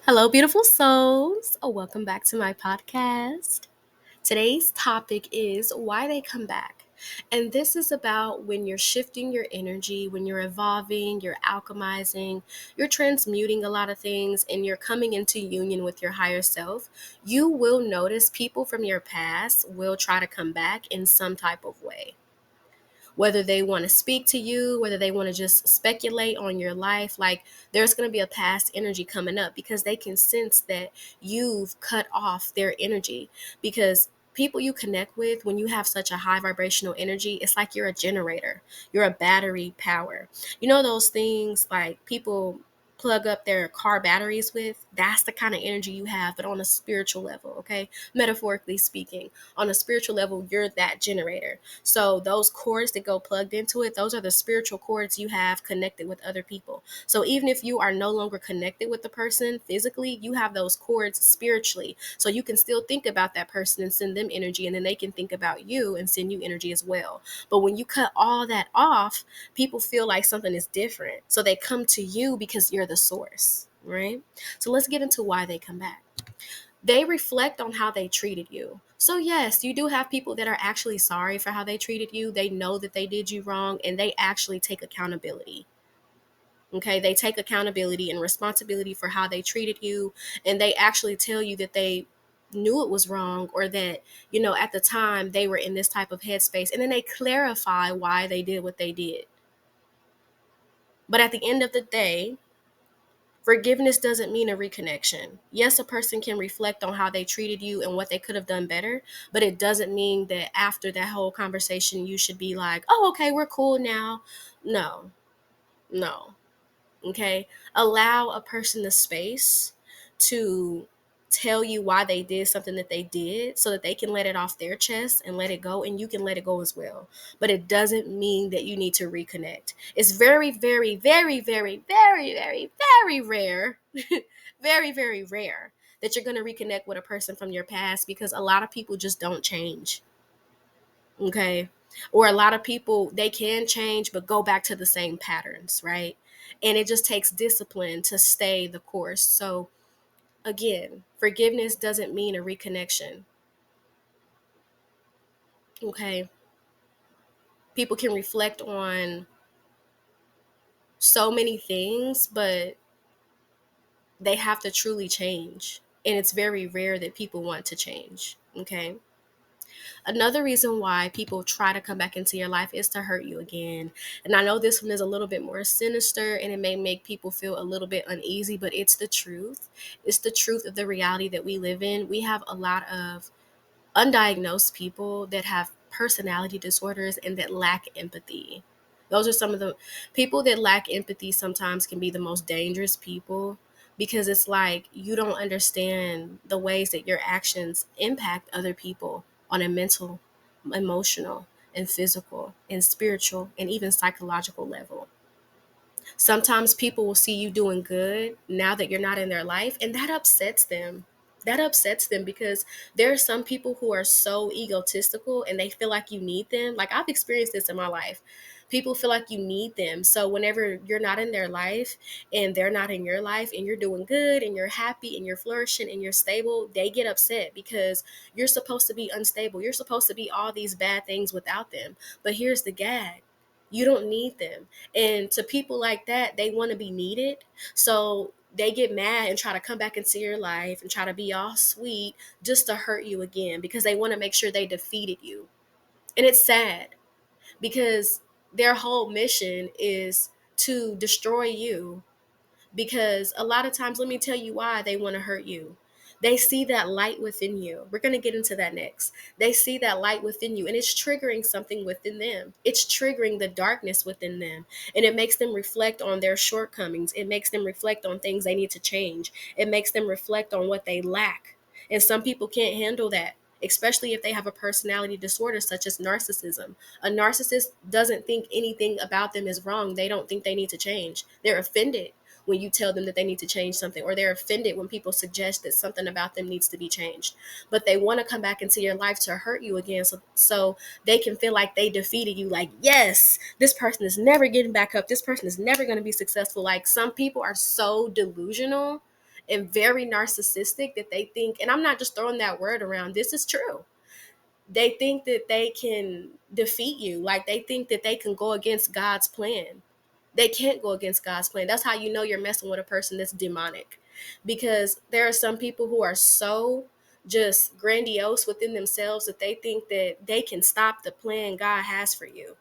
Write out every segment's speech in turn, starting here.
Hello, beautiful souls. Welcome back to my podcast. Today's topic is why they come back. And this is about when you're shifting your energy, when you're evolving, you're alchemizing, you're transmuting a lot of things, and you're coming into union with your higher self. You will notice people from your past will try to come back in some type of way, whether they want to speak to you, whether they want to just speculate on your life. Like, there's going to be a past energy coming up because they can sense that you've cut off their energy. Because people you connect with, when you have such a high vibrational energy, it's like you're a generator, you're a battery power. You know, those things like people plug up their car batteries with? That's the kind of energy you have, but on a spiritual level, okay? Metaphorically speaking, on a spiritual level, you're that generator. So those cords that go plugged into it, those are the spiritual cords you have connected with other people. So even if you are no longer connected with the person physically, you have those cords spiritually. So you can still think about that person and send them energy, and then they can think about you and send you energy as well. But when you cut all that off, people feel like something is different. So they come to you because you're the source, right? So let's get into why they come back. They reflect on how they treated you. So, yes, you do have people that are actually sorry for how they treated you. They know that they did you wrong and they actually take accountability. Okay, they take accountability and responsibility for how they treated you, and they actually tell you that they knew it was wrong, or that, at the time they were in this type of headspace, and then they clarify why they did what they did. But at the end of the day, forgiveness doesn't mean a reconnection. Yes, a person can reflect on how they treated you and what they could have done better, but it doesn't mean that after that whole conversation, you should be like, oh, okay, we're cool now. No, no. Okay. Allow a person the space to tell you why they did something that they did so that they can let it off their chest and let it go, and you can let it go as well. But it doesn't mean that you need to reconnect. It's very, very, very, very, very, very, very rare, very, very rare that you're going to reconnect with a person from your past, because a lot of people just don't change. Okay. Or a lot of people, they can change but go back to the same patterns, right? And it just takes discipline to stay the course. So again, forgiveness doesn't mean a reconnection. Okay. People can reflect on so many things, but they have to truly change, and it's very rare that people want to change. Okay. Another reason why people try to come back into your life is to hurt you again. And I know this one is a little bit more sinister and it may make people feel a little bit uneasy, but it's the truth. It's the truth of the reality that we live in. We have a lot of undiagnosed people that have personality disorders and that lack empathy. Those are some of the people that lack empathy. Sometimes can be the most dangerous people, because it's like you don't understand the ways that your actions impact other people on a mental, emotional, and physical and spiritual and even psychological level. Sometimes people will see you doing good now that you're not in their life, and that upsets them. That upsets them because there are some people who are so egotistical and they feel like you need them. Like, I've experienced this in my life. People feel like you need them. So whenever you're not in their life and they're not in your life and you're doing good and you're happy and you're flourishing and you're stable, they get upset because you're supposed to be unstable. You're supposed to be all these bad things without them. But here's the gag: you don't need them. And to people like that, they want to be needed. So they get mad and try to come back into your life and try to be all sweet just to hurt you again, because they want to make sure they defeated you. And it's sad because their whole mission is to destroy you, because a lot of times, let me tell you why they want to hurt you. They see that light within you. We're going to get into that next. They see that light within you, and it's triggering something within them. It's triggering the darkness within them, and it makes them reflect on their shortcomings. It makes them reflect on things they need to change. It makes them reflect on what they lack. And some people can't handle that, especially if they have a personality disorder such as narcissism. A narcissist doesn't think anything about them is wrong. They don't think they need to change. They're offended when you tell them that they need to change something, or they're offended when people suggest that something about them needs to be changed. But they want to come back into your life to hurt you again, so they can feel like they defeated you. Like, yes, this person is never getting back up. This person is never going to be successful. Like, some people are so delusional, and very narcissistic that they think, and I'm not just throwing that word around, this is true. They think that they can defeat you. Like they think that they can go against God's plan. They can't go against God's plan. That's how you know you're messing with a person that's demonic. Because there are some people who are so just grandiose within themselves that they think that they can stop the plan God has for you.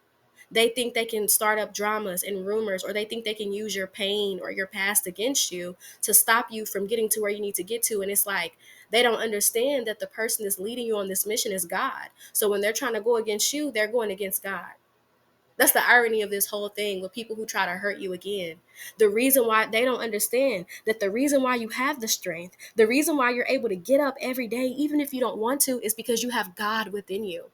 They think they can start up dramas and rumors, or they think they can use your pain or your past against you to stop you from getting to where you need to get to. And it's like they don't understand that the person that's leading you on this mission is God. So when they're trying to go against you, they're going against God. That's the irony of this whole thing with people who try to hurt you again. The reason why they don't understand that the reason why you have the strength, the reason why you're able to get up every day, even if you don't want to, is because you have God within you.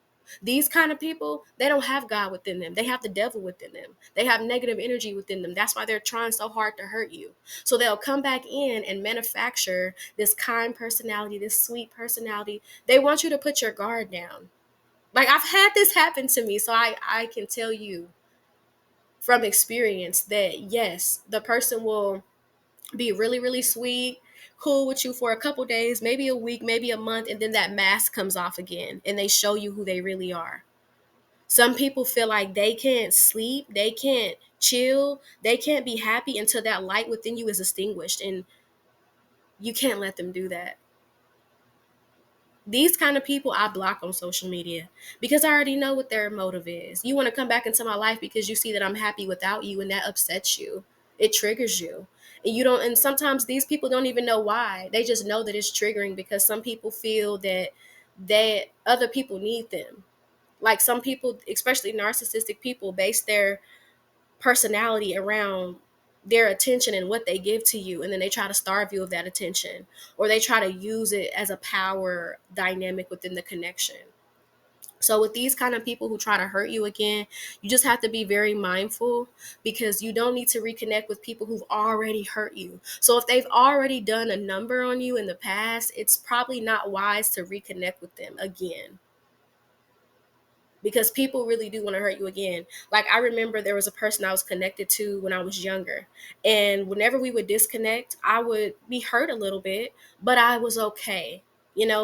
These kind of people, they don't have God within them. They have the devil within them. They have negative energy within them. That's why they're trying so hard to hurt you. So they'll come back in and manufacture this kind personality, this sweet personality. They want you to put your guard down. Like I've had this happen to me, so I can tell you from experience that yes, the person will be really really sweet, cool with you for a couple days, maybe a week, maybe a month, and then that mask comes off again and they show you who they really are. Some people feel like they can't sleep, they can't chill, they can't be happy until that light within you is extinguished, and you can't let them do that. These kind of people I block on social media because I already know what their motive is. You want to come back into my life because you see that I'm happy without you, and that upsets you. It triggers you. And you don't, and sometimes these people don't even know why. They just know that it's triggering because some people feel that other people need them. Like some people, especially narcissistic people, base their personality around their attention and what they give to you, and then they try to starve you of that attention, or they try to use it as a power dynamic within the connection. So with these kind of people who try to hurt you again, you just have to be very mindful because you don't need to reconnect with people who've already hurt you. So if they've already done a number on you in the past, it's probably not wise to reconnect with them again, because people really do want to hurt you again. Like I remember there was a person I was connected to when I was younger, and whenever we would disconnect, I would be hurt a little bit, but I was okay.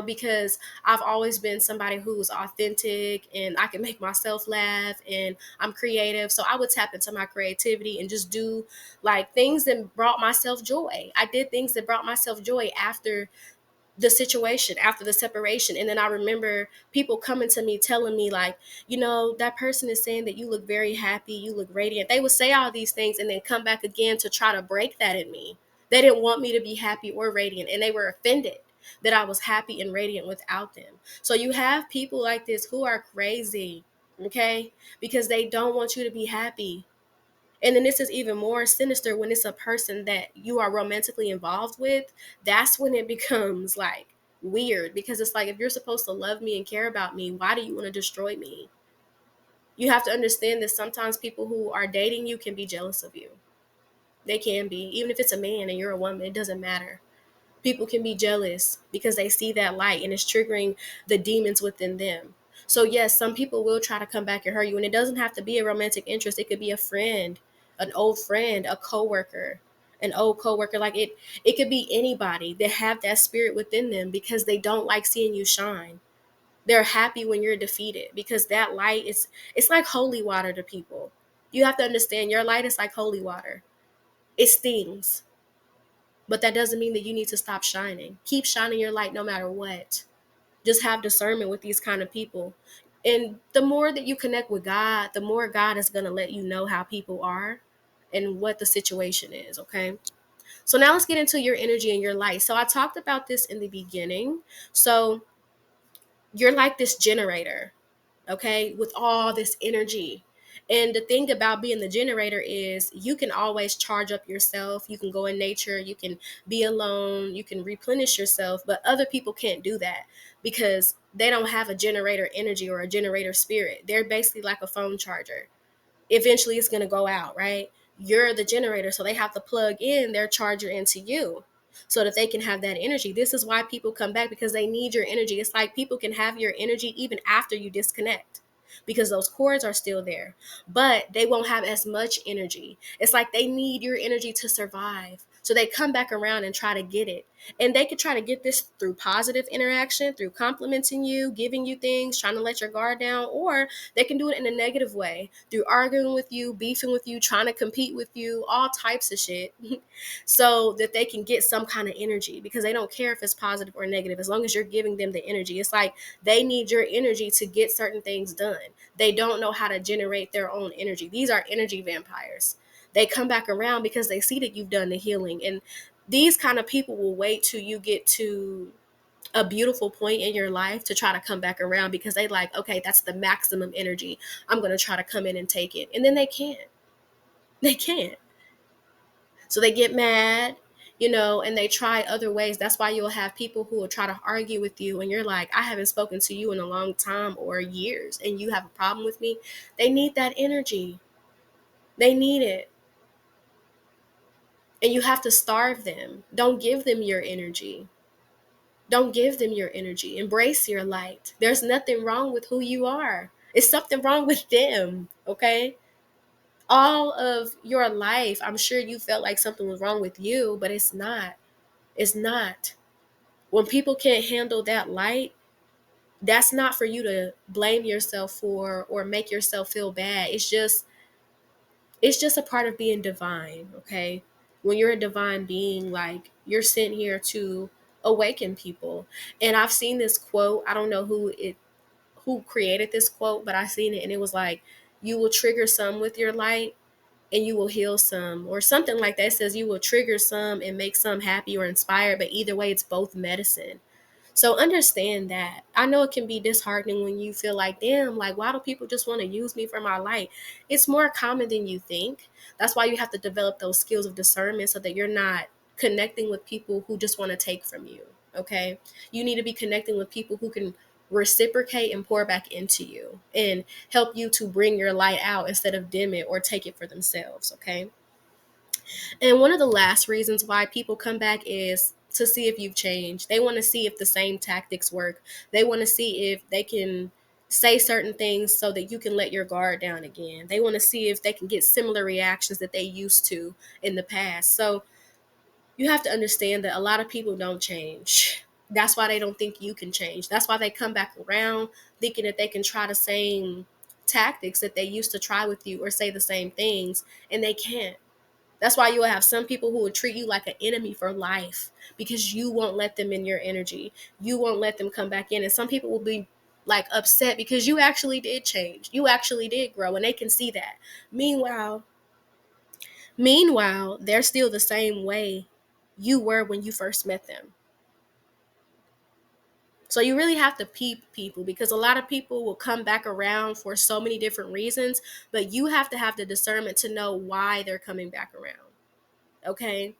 Because I've always been somebody who was authentic and I can make myself laugh and I'm creative. So I would tap into my creativity and just do like things that brought myself joy. I did things that brought myself joy after the situation, after the separation. And then I remember people coming to me telling me like, that person is saying that you look very happy, you look radiant. They would say all these things and then come back again to try to break that in me. They didn't want me to be happy or radiant, and they were offended that I was happy and radiant without them. So you have people like this who are crazy, okay, because they don't want you to be happy. And then this is even more sinister when it's a person that you are romantically involved with. That's when it becomes like weird, because it's like, if you're supposed to love me and care about me, why do you want to destroy me? You have to understand that sometimes people who are dating you can be jealous of you. They can be, even if it's a man and you're a woman, it doesn't matter. People can be jealous because they see that light and it's triggering the demons within them. So yes, some people will try to come back and hurt you, and it doesn't have to be a romantic interest. It could be a friend, an old friend, a coworker, an old coworker. Like it could be anybody that have that spirit within them because they don't like seeing you shine. They're happy when you're defeated because that light is, it's like holy water to people. You have to understand your light is like holy water. It stings, but that doesn't mean that you need to stop shining. Keep shining your light no matter what. Just have discernment with these kind of people. And the more that you connect with God, the more God is going to let you know how people are and what the situation is, okay? So now let's get into your energy and your light. So I talked about this in the beginning. So you're like this generator, okay, with all this energy. And the thing about being the generator is you can always charge up yourself. You can go in nature, you can be alone, you can replenish yourself, but other people can't do that because they don't have a generator energy or a generator spirit. They're basically like a phone charger. Eventually it's going to go out, right? You're the generator, so they have to plug in their charger into you so that they can have that energy. This is why people come back, because they need your energy. It's like people can have your energy even after you disconnect because those cords are still there, but they won't have as much energy. It's like they need your energy to survive. So they come back around and try to get it. And they could try to get this through positive interaction, through complimenting you, giving you things, trying to let your guard down, or they can do it in a negative way through arguing with you, beefing with you, trying to compete with you, all types of shit, so that they can get some kind of energy, because they don't care if it's positive or negative as long as you're giving them the energy. It's like they need your energy to get certain things done. They don't know how to generate their own energy. These are energy vampires. They come back around because they see that you've done the healing. And these kind of people will wait till you get to a beautiful point in your life to try to come back around, because they like, okay, that's the maximum energy. I'm going to try to come in and take it. And then they can't. They can't. So they get mad, and they try other ways. That's why you'll have people who will try to argue with you, and you're like, I haven't spoken to you in a long time or years, and you have a problem with me. They need that energy. They need it. And you have to starve them. Don't give them your energy. Don't give them your energy. Embrace your light. There's nothing wrong with who you are. It's something wrong with them, okay? All of your life, I'm sure you felt like something was wrong with you, but it's not. It's not. When people can't handle that light, that's not for you to blame yourself for or make yourself feel bad. It's just a part of being divine, okay? When you're a divine being, like, you're sent here to awaken people. And I've seen this quote. I don't know who created this quote, but I seen it and it was like, you will trigger some with your light and you will heal some, or something like that. It says you will trigger some and make some happy or inspired, but either way, it's both medicine. So understand that. I know it can be disheartening when you feel like, damn, like, why do people just want to use me for my light? It's more common than you think. That's why you have to develop those skills of discernment so that you're not connecting with people who just want to take from you. Okay. You need to be connecting with people who can reciprocate and pour back into you and help you to bring your light out instead of dim it or take it for themselves. Okay. And one of the last reasons why people come back is to see if you've changed. They want to see if the same tactics work. They want to see if they can say certain things so that you can let your guard down again. They want to see if they can get similar reactions that they used to in the past. So you have to understand that a lot of people don't change. That's why they don't think you can change. That's why they come back around thinking that they can try the same tactics that they used to try with you or say the same things, and they can't. That's why you will have some people who will treat you like an enemy for life because you won't let them in your energy. You won't let them come back in. And some people will be like upset because you actually did change. You actually did grow, and they can see that. Meanwhile, they're still the same way you were when you first met them. So you really have to peep people, because a lot of people will come back around for so many different reasons, but you have to have the discernment to know why they're coming back around. Okay?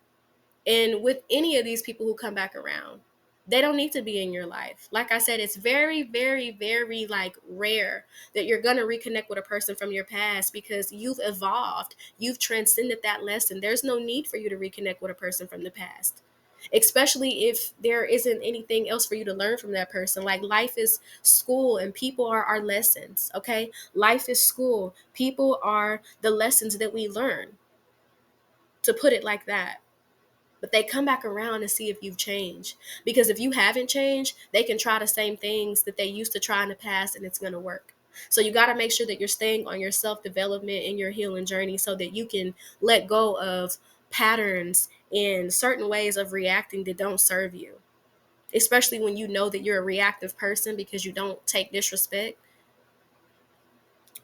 And with any of these people who come back around, they don't need to be in your life. Like I said, it's very, very, very like rare that you're going to reconnect with a person from your past, because you've evolved. You've transcended that lesson. There's no need for you to reconnect with a person from the past, especially if there isn't anything else for you to learn from that person. Like, life is school and people are our lessons, okay? Life is school. People are the lessons that we learn, to put it like that. But they come back around and see if you've changed. Because if you haven't changed, they can try the same things that they used to try in the past and it's going to work. So you got to make sure that you're staying on your self-development and your healing journey so that you can let go of patterns and certain ways of reacting that don't serve you. Especially when you know that you're a reactive person because you don't take disrespect.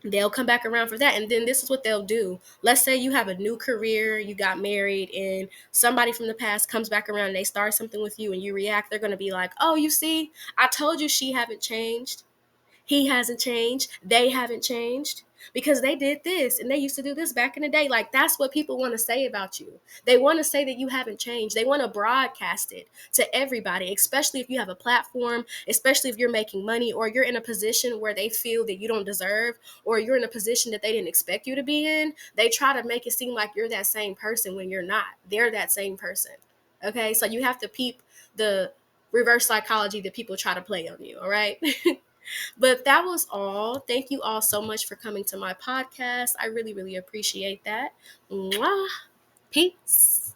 They'll come back around for that. And then this is what they'll do. Let's say you have a new career, you got married, and somebody from the past comes back around and they start something with you and you react. They're going to be like, oh, you see, I told you she haven't changed. He hasn't changed. They haven't changed because they did this and they used to do this back in the day. Like, that's what people want to say about you. They want to say that you haven't changed. They want to broadcast it to everybody, especially if you have a platform, especially if you're making money or you're in a position where they feel that you don't deserve, or you're in a position that they didn't expect you to be in. They try to make it seem like you're that same person when you're not. They're that same person. Okay, so you have to peep the reverse psychology that people try to play on you. All right. But that was all. Thank you all so much for coming to my podcast. I really, really appreciate that. Mwah. Peace.